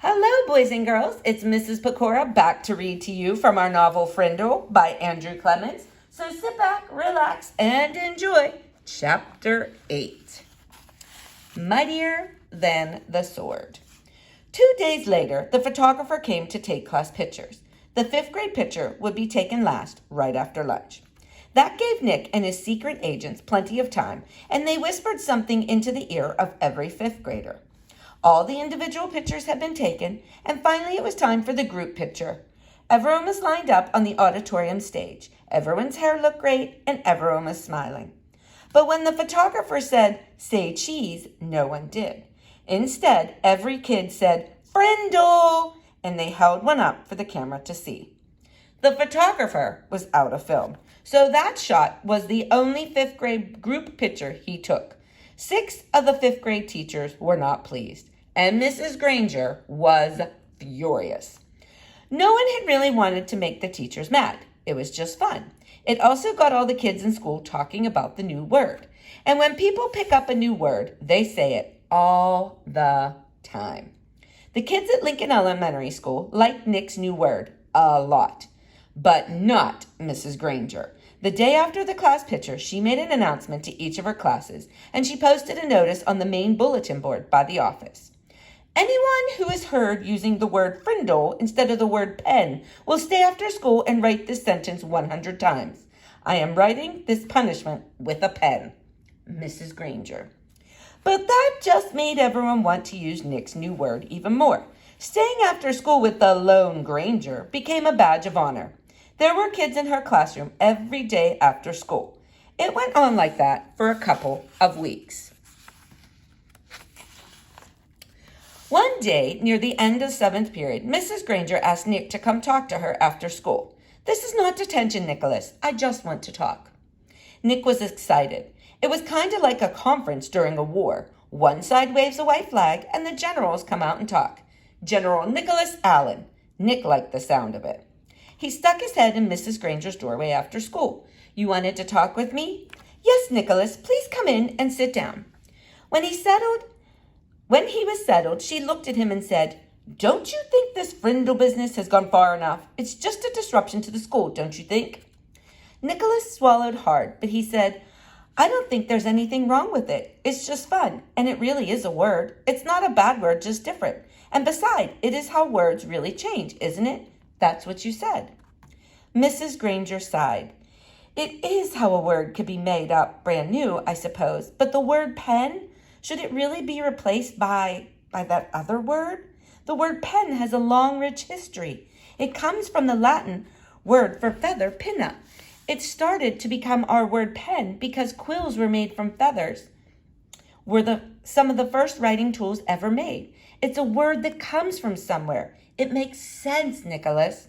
Hello, boys and girls. It's Mrs. Pecora back to read to you from our novel Frindle by Andrew Clements. So sit back, relax, and enjoy Chapter 8. Mightier Than the Sword. 2 days later, the photographer came to take class pictures. The 5th grade picture would be taken last, right after lunch. That gave Nick and his secret agents plenty of time, and they whispered something into the ear of every 5th grader. All the individual pictures had been taken, and finally it was time for the group picture. Everyone was lined up on the auditorium stage. Everyone's hair looked great, and everyone was smiling. But when the photographer said, "Say cheese," no one did. Instead, every kid said, "Frindle," and they held one up for the camera to see. The photographer was out of film, so that shot was the only 5th grade group picture he took. 6 of the 5th grade teachers were not pleased, and Mrs. Granger was furious. No one had really wanted to make the teachers mad. It was just fun. It also got all the kids in school talking about the new word. And when people pick up a new word, they say it all the time. The kids at Lincoln Elementary School liked Nick's new word a lot, but not Mrs. Granger. The day after the class picture, she made an announcement to each of her classes, and she posted a notice on the main bulletin board by the office. Anyone who is heard using the word Frindle instead of the word pen will stay after school and write this sentence 100 times. I am writing this punishment with a pen. Mrs. Granger. But that just made everyone want to use Nick's new word even more. Staying after school with the lone Granger became a badge of honor. There were kids in her classroom every day after school. It went on like that for a couple of weeks. One day, near the end of 7th period, Mrs. Granger asked Nick to come talk to her after school. "This is not detention, Nicholas. I just want to talk." Nick was excited. It was kind of like a conference during a war. One side waves a white flag, and the generals come out and talk. General Nicholas Allen. Nick liked the sound of it. He stuck his head in Mrs. Granger's doorway after school. "You wanted to talk with me?" "Yes, Nicholas, please come in and sit down." When he was settled, she looked at him and said, "Don't you think this Frindle business has gone far enough? It's just a disruption to the school, don't you think?" Nicholas swallowed hard, but he said, "I don't think there's anything wrong with it. It's just fun, and it really is a word. It's not a bad word, just different. And besides, it is how words really change, isn't it? That's what you said." Mrs. Granger sighed. "It is how a word could be made up brand new, I suppose. But the word pen, should it really be replaced by that other word? The word pen has a long, rich history. It comes from the Latin word for feather, pinna. It started to become our word pen because quills were made from feathers, some of the first writing tools ever made. It's a word that comes from somewhere. It makes sense, Nicholas."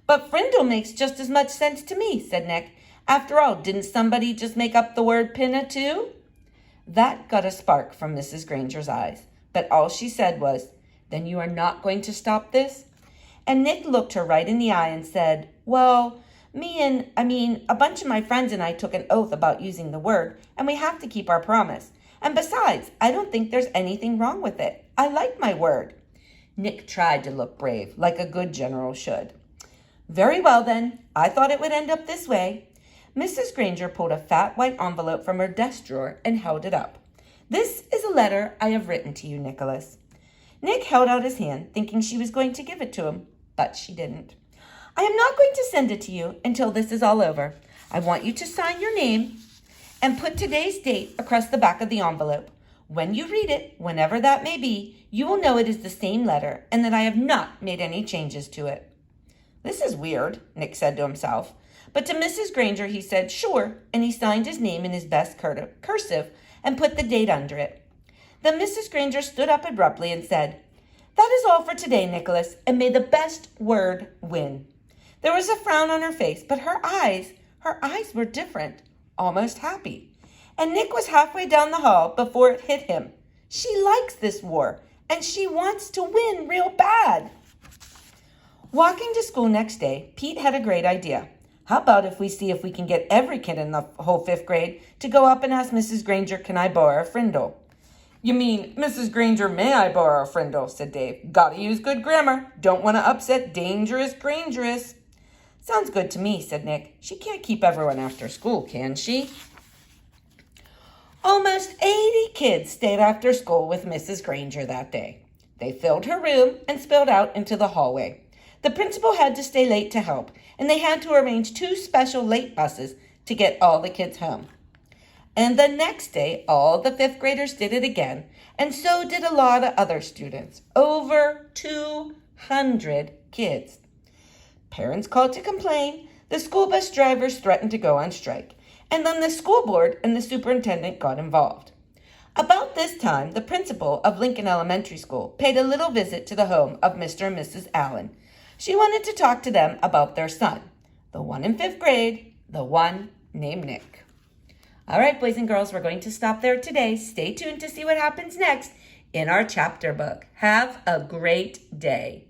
"But Frindle makes just as much sense to me," said Nick. "After all, didn't somebody just make up the word pinna too?" That got a spark from Mrs. Granger's eyes, but all she said was, "Then you are not going to stop this?" And Nick looked her right in the eye and said, "Well, a bunch of my friends and I took an oath about using the word, and we have to keep our promise. And besides, I don't think there's anything wrong with it. I like my word." Nick tried to look brave, like a good general should. "Very well, then. I thought it would end up this way." Mrs. Granger pulled a fat white envelope from her desk drawer and held it up. "This is a letter I have written to you, Nicholas." Nick held out his hand, thinking she was going to give it to him, but she didn't. "I am not going to send it to you until this is all over. I want you to sign your name and put today's date across the back of the envelope. When you read it, whenever that may be, you will know it is the same letter and that I have not made any changes to it." "This is weird," Nick said to himself. But to Mrs. Granger he said, "Sure," and he signed his name in his best cursive and put the date under it. Then Mrs. Granger stood up abruptly and said, "That is all for today, Nicholas, and may the best word win." There was a frown on her face, but her eyes were different, almost happy. And Nick was halfway down the hall before it hit him. She likes this war, and she wants to win real bad. Walking to school next day, Pete had a great idea. "How about if we see if we can get every kid in the whole 5th grade to go up and ask Mrs. Granger, 'Can I borrow a Frindle?'" You mean, Mrs. Granger, may I borrow Frindle? Said Dave. Gotta use good grammar. Don't want to upset dangerous Grangerous. Sounds good to me, said Nick. She can't keep everyone after school, can she? Almost 80 kids stayed after school with Mrs. Granger that day. They filled her room and spilled out into the hallway. The principal had to stay late to help, and they had to arrange 2 special late buses to get all the kids home. And the next day, all the 5th graders did it again, and so did a lot of other students. Over 200 kids. Parents called to complain. The school bus drivers threatened to go on strike. And then the school board and the superintendent got involved. About this time, the principal of Lincoln Elementary School paid a little visit to the home of Mr. and Mrs. Allen. She wanted to talk to them about their son, the one in 5th grade, the one named Nick. All right, boys and girls, we're going to stop there today. Stay tuned to see what happens next in our chapter book. Have a great day.